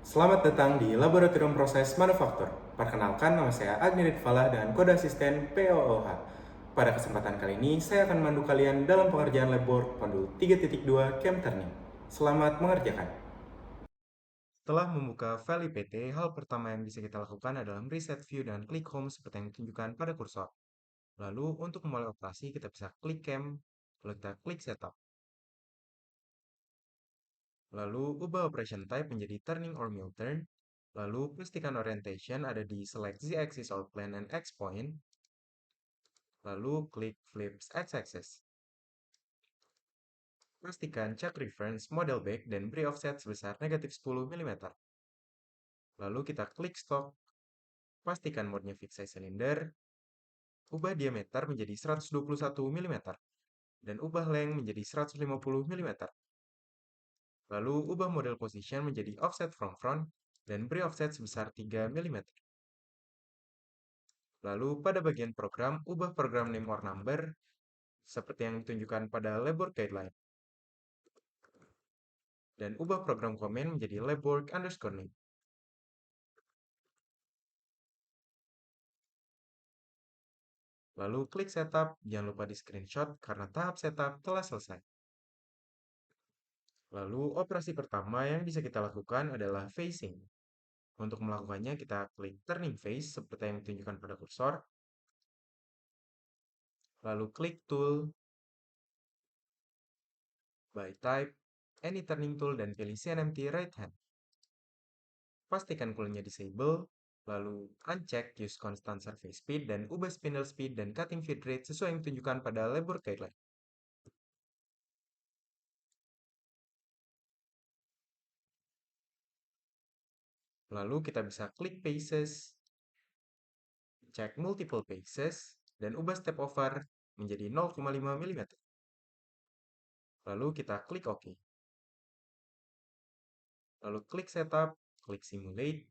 Selamat datang di Laboratorium Proses Manufaktur. Perkenalkan, nama saya Agni Ritvala dan kode asisten POOH. Pada kesempatan kali ini, saya akan memandu kalian dalam pengerjaan lab work modul 3.2 Chem Turning. Selamat mengerjakan. Setelah membuka file IPT, hal pertama yang bisa kita lakukan adalah reset view dan klik home seperti yang ditunjukkan pada kursor. Lalu, untuk memulai operasi, kita bisa klik cam, lalu kita klik setup. Lalu, ubah operation type menjadi turning or mill turn. Lalu, pastikan orientation ada di select z-axis or plane and x-point. Lalu, klik flips x-axis. Pastikan cek reference model back dan beri offset sebesar negatif 10 mm. Lalu kita klik stop. Pastikan mode-nya fix size cylinder. Ubah diameter menjadi 121 mm. Dan ubah length menjadi 150 mm. Lalu, ubah model position menjadi offset from front dan beri offset sebesar 3 mm. Lalu, pada bagian program, ubah program name or number seperti yang ditunjukkan pada labor guideline. Dan ubah program komen menjadi labwork_name. Lalu klik setup, jangan lupa di screenshot karena tahap setup telah selesai. Lalu operasi pertama yang bisa kita lakukan adalah facing. Untuk melakukannya kita klik turning face seperti yang ditunjukkan pada kursor. Lalu klik tool, by type, any turning tool dan pilih CNMT right hand. Pastikan coolnya disable, lalu uncheck use constant surface speed dan ubah spindle speed dan cutting feed rate sesuai yang ditunjukkan pada labor guideline. Lalu kita bisa klik paces, cek multiple paces, dan ubah step over menjadi 0,5 mm. Lalu kita klik OK. Lalu klik setup, klik simulate,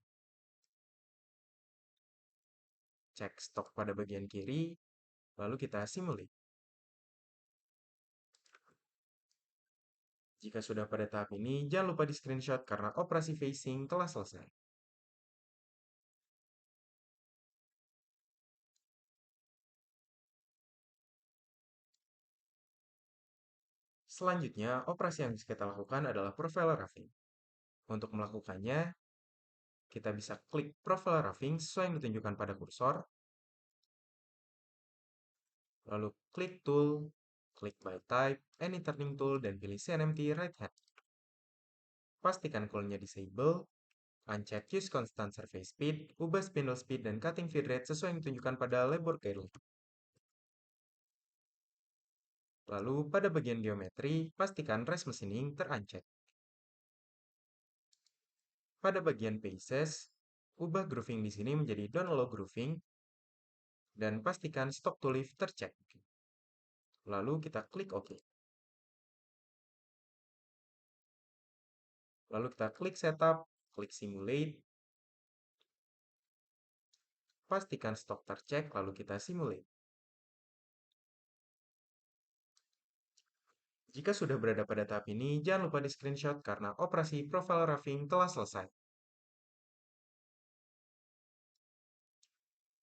cek stok pada bagian kiri, lalu kita simulate. Jika sudah pada tahap ini, jangan lupa di screenshot karena operasi facing telah selesai. Selanjutnya, operasi yang bisa kita lakukan adalah profile roughing. Untuk melakukannya, kita bisa klik profile roughing sesuai yang ditunjukkan pada kursor, lalu klik tool, klik by type, any turning tool, dan pilih CNMT right hand. Pastikan coolnya disable, uncheck use constant surface speed, ubah spindle speed dan cutting feed rate sesuai yang ditunjukkan pada labor guideline. Lalu, pada bagian geometri, pastikan rest machining ter-uncheck. Pada bagian paces, ubah grooving di sini menjadi don't allow grooving, dan pastikan stop to lift tercek. Lalu kita klik OK. Lalu kita klik setup, klik simulate, pastikan stok tercek, lalu kita simulate. Jika sudah berada pada tahap ini, jangan lupa di screenshot karena operasi profile roughing telah selesai.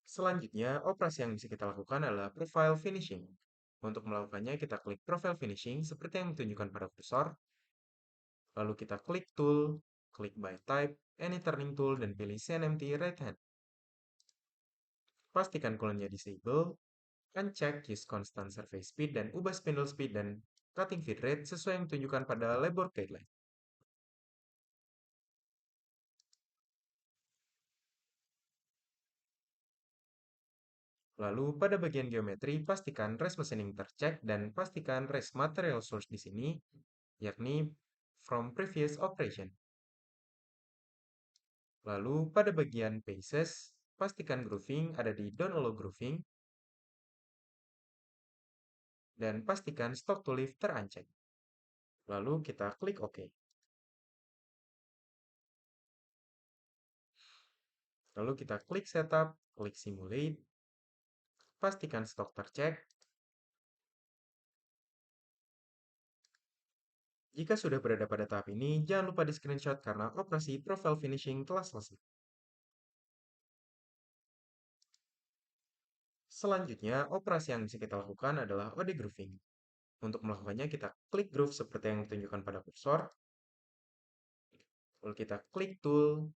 Selanjutnya, operasi yang bisa kita lakukan adalah profile finishing. Untuk melakukannya, kita klik profile finishing seperti yang ditunjukkan pada kursor. Lalu kita klik tool, klik by type, any turning tool, dan pilih CNMT right hand. Pastikan coolnya disable, uncheck use constant surface speed, dan ubah spindle speed dan cutting feed rate sesuai yang ditunjukkan pada labor guideline. Lalu, pada bagian geometri, pastikan rest machining tercek dan pastikan rest material source di sini, yakni from previous operation. Lalu, pada bagian paces, pastikan grooving ada di don't allow grooving, dan pastikan stop to lift ter-uncheck. Lalu, kita klik OK. Lalu, kita klik setup, klik simulate, pastikan stok tercek, Jika sudah berada pada tahap ini, jangan lupa di screenshot karena operasi profile finishing telah selesai. Selanjutnya, operasi yang bisa kita lakukan adalah OD grooving. Untuk melakukannya, kita klik groove seperti yang ditunjukkan pada kursor, lalu kita klik tool,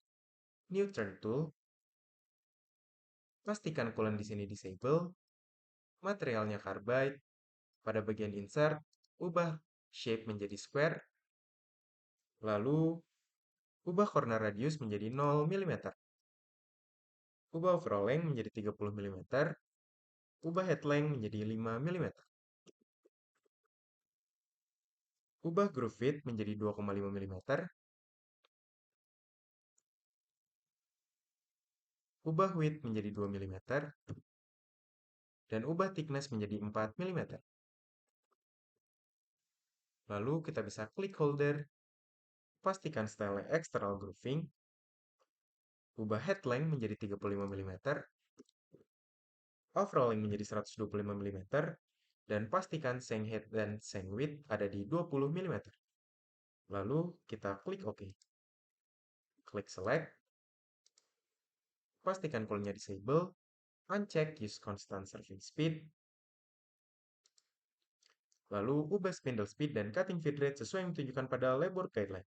new turn tool, pastikan coolant di sini disable, materialnya carbide, pada bagian insert, ubah shape menjadi square, lalu ubah corner radius menjadi 0 mm, ubah overall length menjadi 30 mm, ubah head length menjadi 5 mm, ubah groove width menjadi 2,5 mm, ubah width menjadi 2 mm, dan ubah thickness menjadi 4 mm. Lalu kita bisa klik holder, pastikan style external grooving, ubah head length menjadi 35 mm, overall length menjadi 125 mm, dan pastikan shank head dan shank width ada di 20 mm. Lalu kita klik OK. Klik select, pastikan coolant-nya disable, uncheck use constant surfing speed, lalu ubah spindle speed dan cutting feed rate sesuai yang ditunjukkan pada labor guideline.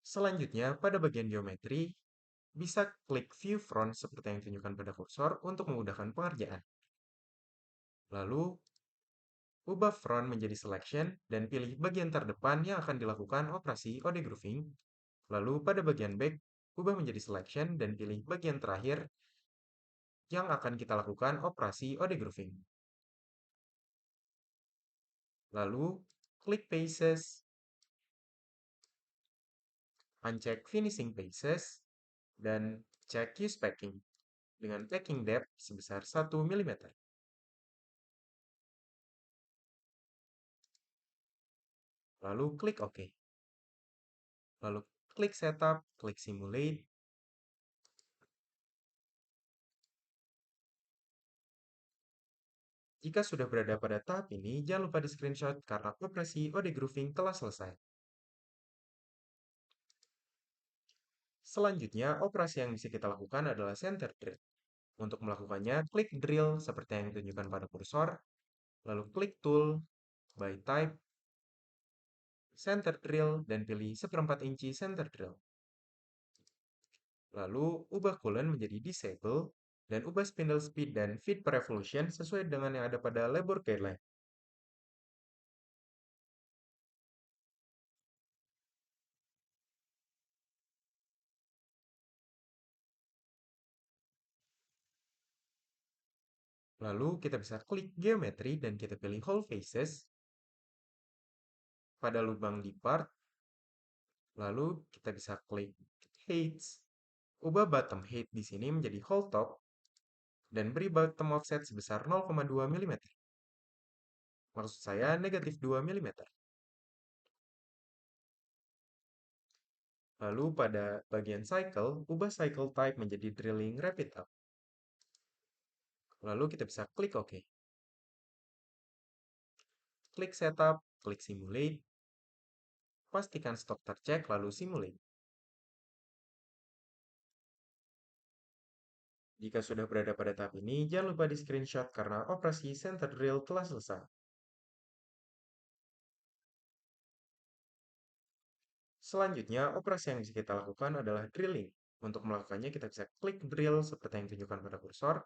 Selanjutnya, pada bagian geometri, bisa klik view front seperti yang ditunjukkan pada kursor untuk memudahkan pengerjaan. Lalu, ubah front menjadi selection dan pilih bagian terdepan yang akan dilakukan operasi OD grooving. Lalu pada bagian back, ubah menjadi selection dan pilih bagian terakhir yang akan kita lakukan operasi OD grooving. Lalu, klik Paces, uncheck Finishing Paces, dan cek Use Packing dengan packing depth sebesar 1 mm. Lalu klik OK. Lalu klik Setup, klik Simulate. Jika sudah berada pada tahap ini, jangan lupa di screenshot karena operasi OD grooving telah selesai. Selanjutnya, operasi yang bisa kita lakukan adalah center drill. Untuk melakukannya, klik drill seperti yang ditunjukkan pada kursor, lalu klik tool, by type, center drill, dan pilih 1/4 inci center drill. Lalu, ubah coolant menjadi disable, dan ubah spindle speed dan feet per revolution sesuai dengan yang ada pada labor guideline. Lalu, kita bisa klik geometri dan kita pilih whole faces pada lubang di part. Lalu, kita bisa klik heights, ubah bottom height di sini menjadi whole top, dan beri bottom offset sebesar 0,2 mm. Maksud saya negatif 2 mm. Lalu pada bagian cycle, ubah cycle type menjadi drilling rapid up. Lalu kita bisa klik OK. Klik setup, klik simulate, pastikan stok tercek lalu simulate. Jika sudah berada pada tahap ini, jangan lupa di screenshot karena operasi center drill telah selesai. Selanjutnya, operasi yang bisa kita lakukan adalah drilling. Untuk melakukannya, kita bisa klik drill seperti yang ditunjukkan pada kursor,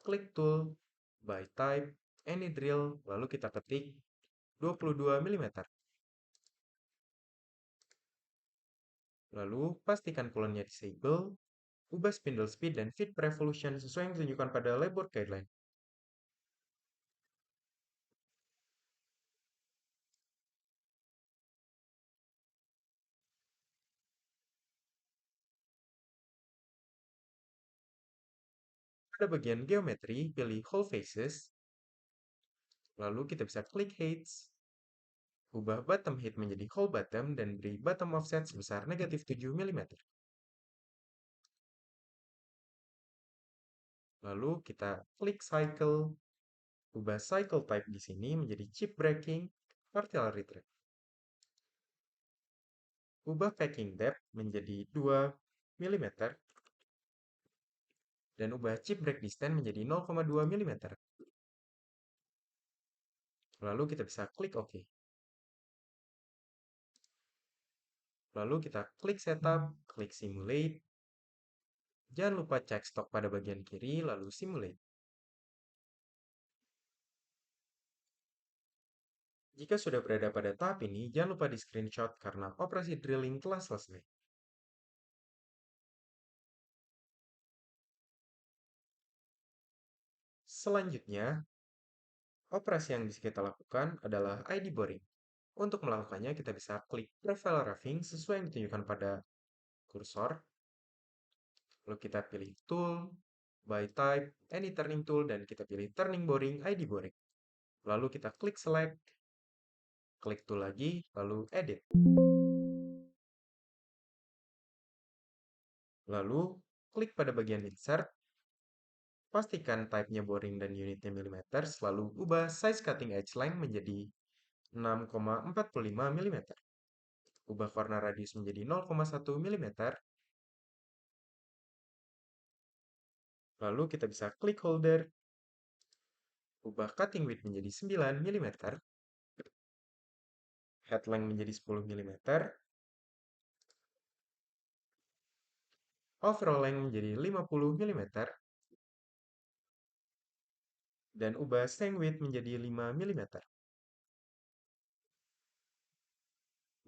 klik tool, by type, any drill, lalu kita ketik 22 mm. Lalu, pastikan coolant-nya disable, ubah spindle speed dan feet per revolution sesuai yang ditunjukkan pada labor guideline. Pada bagian geometri, pilih whole faces, lalu kita bisa klik heights, ubah bottom height menjadi whole bottom, dan beri bottom offset sebesar negatif 7 mm. Lalu kita klik cycle, ubah cycle type di sini menjadi chip breaking artillery track. Ubah packing depth menjadi 2 mm dan ubah chip break distance menjadi 0,2 mm. Lalu kita bisa klik OK. Lalu kita klik setup, klik simulate. Jangan lupa cek stok pada bagian kiri, lalu simulate. Jika sudah berada pada tahap ini, jangan lupa di screenshot karena operasi drilling telah selesai. Selanjutnya, operasi yang bisa kita lakukan adalah ID boring. Untuk melakukannya, kita bisa klik profile roughing sesuai yang ditunjukkan pada kursor. Lalu kita pilih tool, by type, any turning tool, dan kita pilih turning boring, ID boring. Lalu kita klik select, klik tool lagi, lalu edit. Lalu, klik pada bagian insert, pastikan type-nya boring dan unitnya mm, lalu ubah size cutting edge length menjadi 6,45 mm. Ubah corner radius menjadi 0,1 mm. Lalu kita bisa klik holder, ubah cutting width menjadi 9 mm, head length menjadi 10 mm, overall length menjadi 50 mm, dan ubah stang width menjadi 5 mm.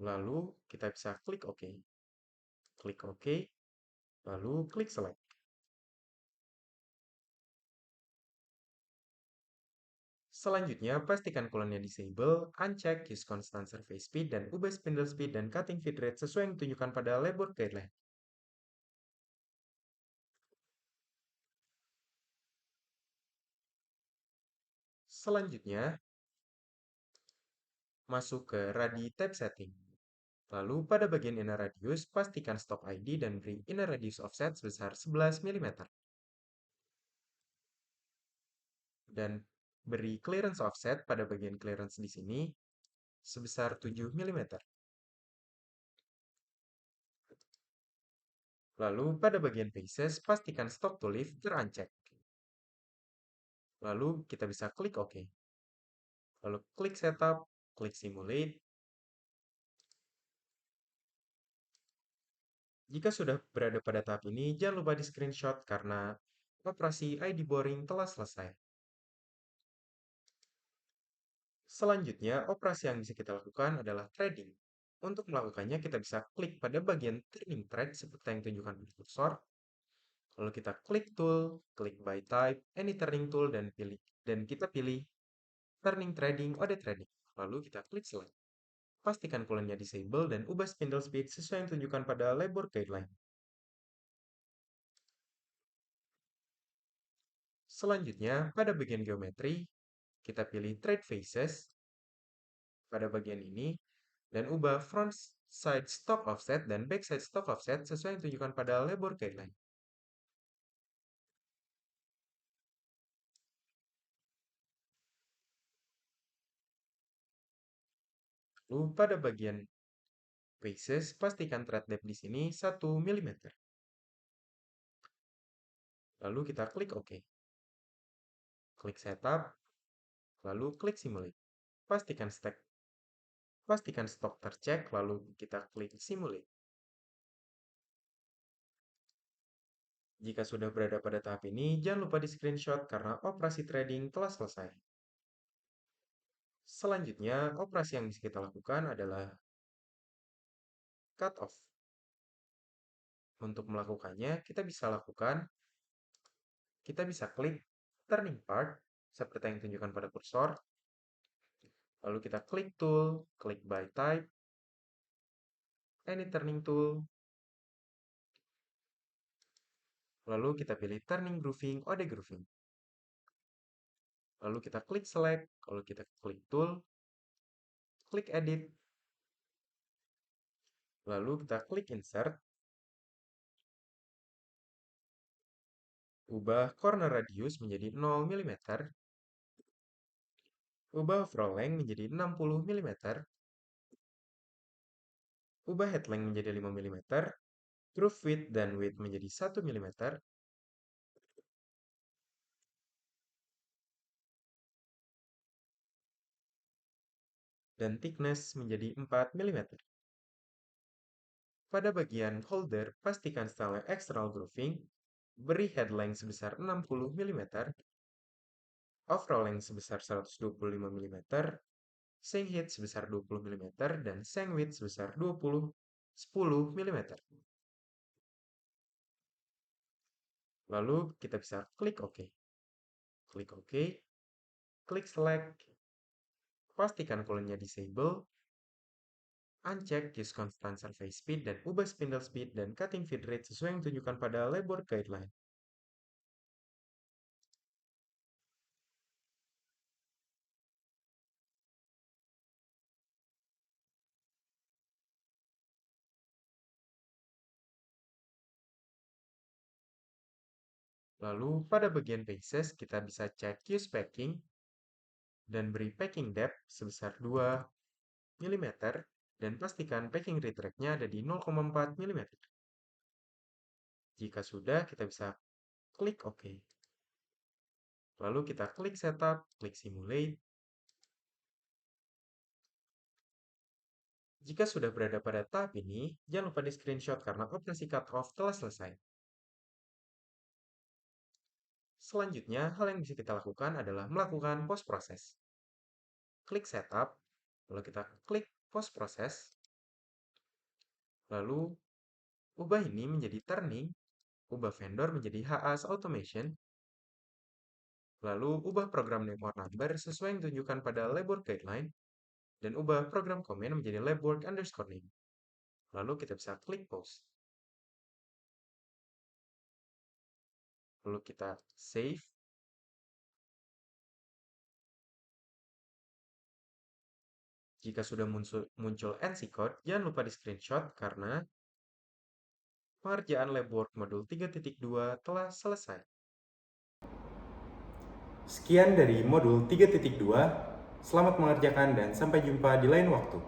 Lalu kita bisa klik OK. Klik OK, lalu klik select. Selanjutnya, pastikan kolonnya disable, uncheck use constant surface speed, dan ubah spindle speed dan cutting feed rate sesuai yang ditunjukkan pada labor guideline. Selanjutnya, masuk ke Radi tab setting. Lalu pada bagian inner radius, pastikan stop ID dan beri inner radius offset sebesar 11 mm. Dan beri clearance offset pada bagian clearance di sini sebesar 7 mm. Lalu pada bagian faces, pastikan stop to lift ter-uncheck. Lalu kita bisa klik OK. Lalu klik setup, klik simulate. Jika sudah berada pada tahap ini, jangan lupa di screenshot karena operasi ID boring telah selesai. Selanjutnya, operasi yang bisa kita lakukan adalah threading. Untuk melakukannya, kita bisa klik pada bagian turning thread seperti yang ditunjukkan di kursor. Lalu kita klik tool, klik by type, any turning tool, dan kita pilih turning threading, auto threading. Lalu kita klik select. Pastikan coolant-nya disable dan ubah spindle speed sesuai yang ditunjukkan pada labor guideline. Selanjutnya, pada bagian geometri, kita pilih thread faces pada bagian ini dan ubah front side stock offset dan back side stock offset sesuai yang ditunjukkan pada labor guideline. Lalu pada bagian faces, pastikan thread depth di sini 1 mm. Lalu kita klik OK. Klik setup, lalu klik simulate. Pastikan stok tercek, lalu kita klik simulate. Jika sudah berada pada tahap ini, jangan lupa di screenshot karena operasi trading telah selesai. Selanjutnya, operasi yang bisa kita lakukan adalah cut off. Untuk melakukannya, kita bisa klik turning part seperti yang ditunjukkan pada kursor. Lalu kita klik tool, klik by type, any turning tool. Lalu kita pilih turning grooving, auto grooving. Lalu kita klik select, lalu kita klik tool, klik edit. Lalu kita klik insert. Ubah corner radius menjadi 0 mm. Ubah overall length menjadi 60 mm. Ubah head length menjadi 5 mm. Groove width dan width menjadi 1 mm. Dan thickness menjadi 4 mm. Pada bagian holder, pastikan style external grooving, beri head length sebesar 60 mm, overall length sebesar 125 mm, shank height sebesar 20 mm, dan shank width sebesar 10 mm. Lalu kita bisa klik OK. Klik OK, klik select, pastikan colornya disable, uncheck use constant surface speed, dan ubah spindle speed dan cutting feed rate sesuai yang ditunjukkan pada labor guideline. Lalu pada bagian faces kita bisa cek use packing dan beri packing depth sebesar 2 mm dan pastikan packing retract-nya ada di 0,4 mm. Jika sudah, kita bisa klik OK. Lalu kita klik setup, klik simulate. Jika sudah berada pada tahap ini, jangan lupa di screenshot karena operasi cut-off telah selesai. Selanjutnya, hal yang bisa kita lakukan adalah melakukan post-process. Klik setup, lalu kita klik post-process, lalu ubah ini menjadi turning, ubah vendor menjadi HAS Automation, lalu ubah program name or number sesuai yang ditunjukkan pada labor guideline, dan ubah program comment menjadi labwork_name. Lalu kita bisa klik pause. Lalu kita save. Jika sudah muncul NC code, jangan lupa di screenshot karena pengerjaan labwork modul 3.2 telah selesai. Sekian dari modul 3.2. Selamat mengerjakan dan sampai jumpa di lain waktu.